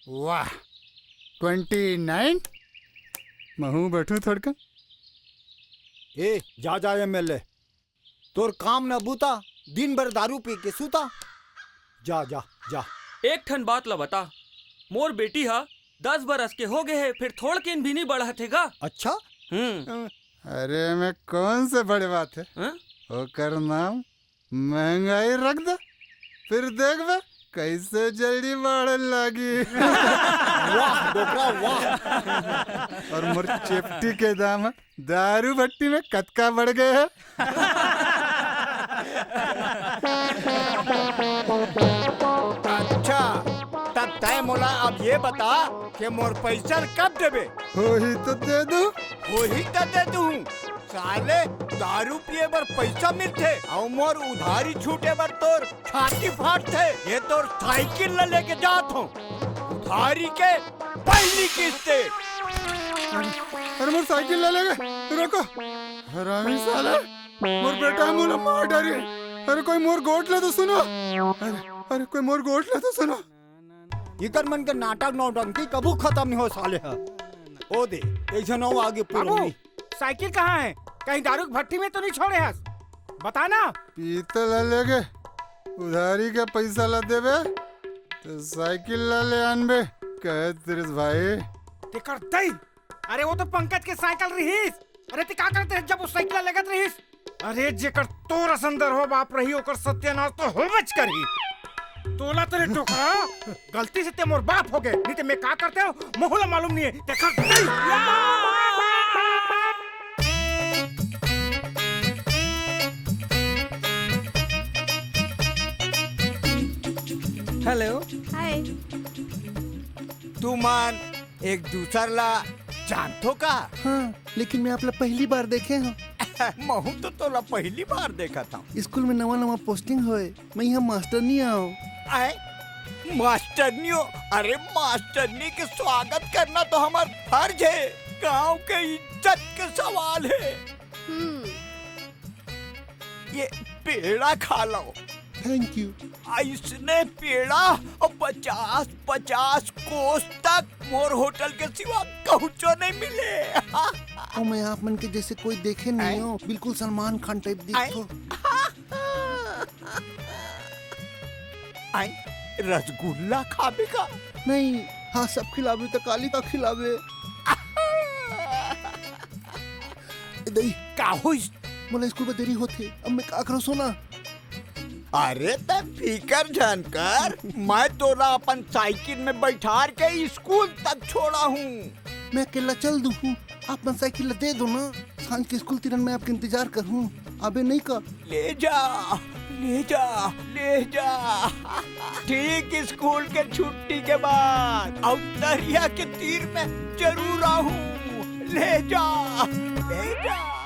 वाह 29 महू बैठू थोड़का। ए जा जा एमएलए, तोर काम न बूता, दिन भर दारू पी के सूता। जा जा जा। एक ठन बात ला बता, मोर बेटी हा 10 बरस के हो गए है, फिर थोड़ के भी नहीं बढ़ा थेगा। अच्छा अरे मैं कौन से बड़े बात है ओकर नाम महंगाई रख दे, फिर देख बे कैसे जल्दी बढ़ने लगी। वाह डोकरा वाह। और मोर चेपटी के दाम दारू भट्टी में कतका बढ़ गए है। अच्छा तब तय मोला अब ये बता कि मोर पैसा कब देबे? हो ही तो दे दू। वही तो दे दू। साले दारू पिए बर पैसा मिलते और मोर उधारी छूटे बर तोर छाती फाटते। ये तोर साइकिल ल लेके जात हूँ, उधारी के पहली किस्त। अरे मोर साइकिल ले लेगा, रोको हरामी साला, मोर बेटा मुझे मार डाली। अरे कोई मोर गोट ले तो सुनो, अरे कोई मोर गोट ले तो सुनो। इकर मन के नाटक नौटंकी कबू खत्म नहीं हो साले है। ओ दे ऐसे नौ आगे पूरा। साइकिल कहाँ है? कहीं दारू की भट्टी में तो नहीं छोड़े हस? बताना। पीतल ले गे, उधारी का पैसा ला देबे तो साइकिल ला ले आनबे। कहे तेरे भाई ते करते। अरे वो तो पंकज के साइकिल रहीस। अरे ते का करते है जब वो साइकिल लगत रहीस? अरे जेकर तोर अंदर हो बाप रही ओकर सत्यानाश तो होबच करी। तोला तेरे टोकरा गलती से ते मोर बाप हो गए, नहीं ते मैं का करते हो मोहला मालूम नहीं है। ते करते। Hello hi. तू मान एक दूसर ला जानतो का? हाँ, लेकिन मैं आपला पहली बार देखे हूँ। महू तो तोला पहली बार देखा था। स्कूल में नवा नवा पोस्टिंग होए, मैं यहाँ मास्टर नहीं आओ। आए मास्टरनियो, अरे मास्टरनी के स्वागत करना तो हमार फर्ज है। गांव के इज्जत के सवाल है। ये पेड़ा खा लो। Thank you. इसने पेड़ा और 50-50 कोस तक मोर होटल के सिवा कहुचो नहीं मिले। और मैं आप मन के जैसे कोई देखे नहीं हो, बिल्कुल सलमान खान टाइप दिखो। रसगुल्ला खाबे का? नहीं, हाँ सब खिलावे तो काली का खिलावे। दही का हो? बोला स्कूल में देरी होती, अब मैं का करूँ सोना? अरे तब फिकर जानकर मैं तोरा अपन साइकिल में बैठा के स्कूल तक छोड़ा हूँ। मैं अकेला चल दूँ, आप मन साइकिल दे दो ना। सांझ के स्कूल तिरन में आपके इंतजार करूँ, अबे नहीं का? ले जा ले जा ले जा। ठीक स्कूल के छुट्टी के बाद और दरिया के तीर में जरूर आऊँ। ले जा ले जा।